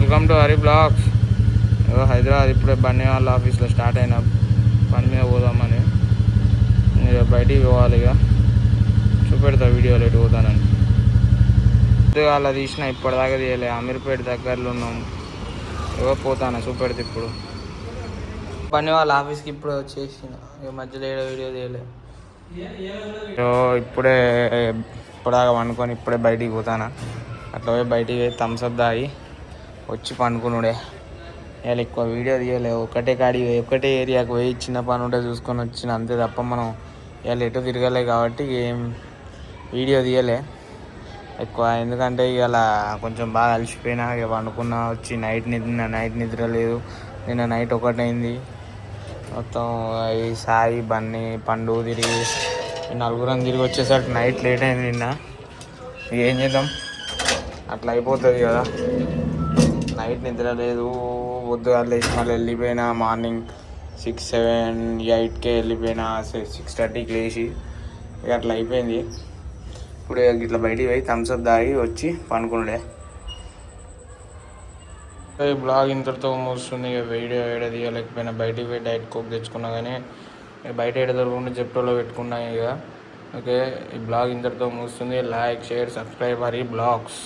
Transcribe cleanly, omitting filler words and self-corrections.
Welcome to Hari blogs. Hyderabad ఇప్పుడే బన్నీ వాళ్ళ ఆఫీస్లో స్టార్ట్ అయిన పని మీద పోదామని. ఇక బయటికి పోవాలి. ఇక చూపెడతా వీడియోలో ఎటు పోతానని. అలా తీసిన ఇప్పటిదాకా తీయలే. అమీర్పేట దగ్గరలో ఉన్నాం. పోతాను చూపెడితే. ఇప్పుడు బన్నీ వాళ్ళ ఆఫీస్కి ఇప్పుడు వచ్చేసిన. ఇక మధ్యలో ఏడో వీడియో తీయలే. ఇప్పుడే ఇప్పుడాగా వండుకొని ఇప్పుడే బయటికి పోతాను. అట్లా పోయి బయటికి పోయి థమ్స్అప్ తాగి వచ్చి పండుకునుడే. ఇవాళ ఎక్కువ వీడియో తీయలే. ఒకటే ఏరియాకి పోయి చిన్న పని ఉంటే చూసుకొని వచ్చిన అంతే తప్ప మనం ఇవాళ ఎటు తిరగలే కాబట్టి ఏం వీడియో తీయలే ఎక్కువ. ఎందుకంటే ఇవాళ కొంచెం బాగా అలసిపోయినా. ఇక పండుకున్నా వచ్చి నైట్ నిద్ర లేదు. నిన్న నైట్ ఒకటైంది. మొత్తం ఈ సాయి బన్నీ పండు తిరిగి నలుగురం తిరిగి వచ్చేసరికి నైట్ లేట్ అయింది నిన్న. ఏం చేద్దాం, అట్లా అయిపోతుంది కదా. నైట్ నిద్ర లేదు. పొద్దుగా లేచి మళ్ళీ వెళ్ళిపోయినా. మార్నింగ్ 6, 7, 8కే వెళ్ళిపోయినా. 6:30కి లేచి ఇక అట్లా అయిపోయింది. ఇప్పుడు ఇట్లా బయటికి పోయి థమ్స్అప్ తాగి వచ్చి పండుకున్నాడే. బ్లాగ్ ఇంతటితో మోస్తుంది. ఇక వీడియో తీయలేకపోయినా. బయటికి పోయి డైట్ కోక్ తెచ్చుకున్నా కానీ బయట దొరకకుండా జెప్టోలో పెట్టుకున్నా. ఇక ఓకే, ఈ బ్లాగ్ ఇంతటితో మోస్తుంది. Like, share, subscribe Hari blogs.